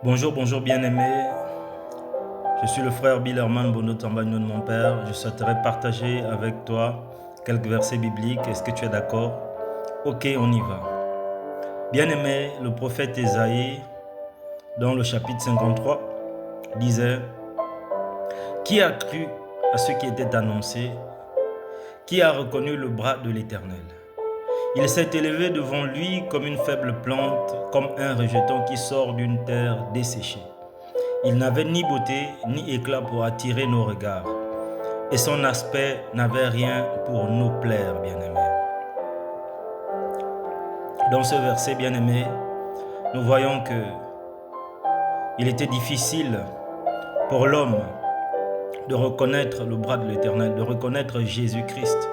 Bonjour, bonjour bien-aimé. Je suis le frère Billerman Bono Tambagno de mon père. Je souhaiterais partager avec toi quelques versets bibliques. Est-ce que tu es d'accord? Ok, on y va. Bien-aimé, le prophète Ésaïe, dans le chapitre 53, disait: Qui a cru à ce qui était annoncé? Qui a reconnu le bras de l'Éternel? Il s'est élevé devant lui comme une faible plante, comme un rejeton qui sort d'une terre desséchée. Il n'avait ni beauté ni éclat pour attirer nos regards, et son aspect n'avait rien pour nous plaire, bien-aimés. Dans ce verset, bien-aimé, nous voyons que il était difficile pour l'homme de reconnaître le bras de l'Éternel, de reconnaître Jésus-Christ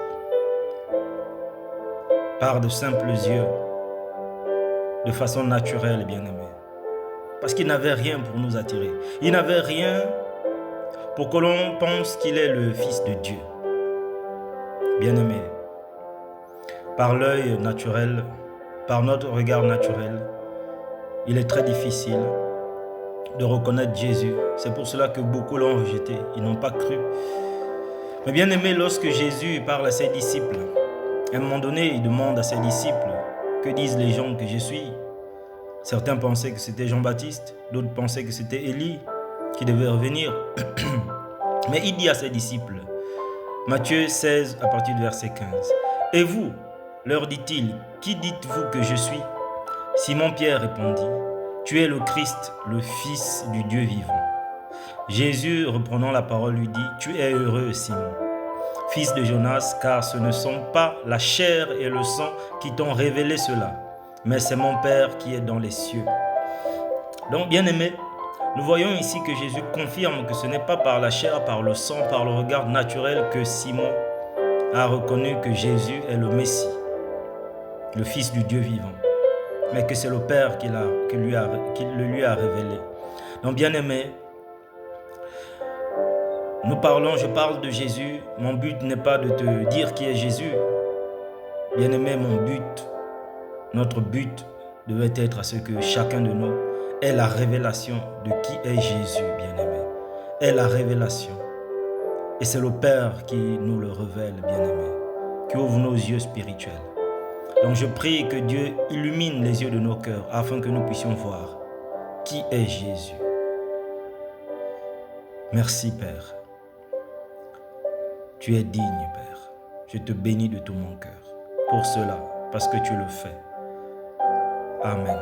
par de simples yeux, de façon naturelle, bien-aimé. Parce qu'il n'avait rien pour nous attirer. Il n'avait rien pour que l'on pense qu'il est le Fils de Dieu. Bien-aimé, par l'œil naturel, par notre regard naturel, il est très difficile de reconnaître Jésus. C'est pour cela que beaucoup l'ont rejeté, ils n'ont pas cru. Mais bien aimé, lorsque Jésus parle à ses disciples, à un moment donné, il demande à ses disciples: que disent les gens que je suis? Certains pensaient que c'était Jean-Baptiste, d'autres pensaient que c'était Élie qui devait revenir. Mais il dit à ses disciples, Matthieu 16 à partir du verset 15, « Et vous, leur dit-il, qui dites-vous que je suis? Simon-Pierre répondit, « Tu es le Christ, le Fils du Dieu vivant. » Jésus, reprenant la parole, lui dit, « Tu es heureux, Simon, fils de Jonas, car ce ne sont pas la chair et le sang qui t'ont révélé cela, mais c'est mon Père qui est dans les cieux. » Donc, bien-aimés, nous voyons ici que Jésus confirme que ce n'est pas par la chair, par le sang, par le regard naturel que Simon a reconnu que Jésus est le Messie, le Fils du Dieu vivant, mais que c'est le Père qui le lui a révélé. Donc, bien-aimé, je parle de Jésus. Mon but n'est pas de te dire qui est Jésus. Bien-aimé, notre but devait être à ce que chacun de nous ait la révélation de qui est Jésus, bien-aimé. Ait la révélation. Et c'est le Père qui nous le révèle, bien-aimé, qui ouvre nos yeux spirituels. Donc je prie que Dieu illumine les yeux de nos cœurs afin que nous puissions voir qui est Jésus. Merci, Père. Tu es digne, Père. Je te bénis de tout mon cœur pour cela, parce que tu le fais. Amen.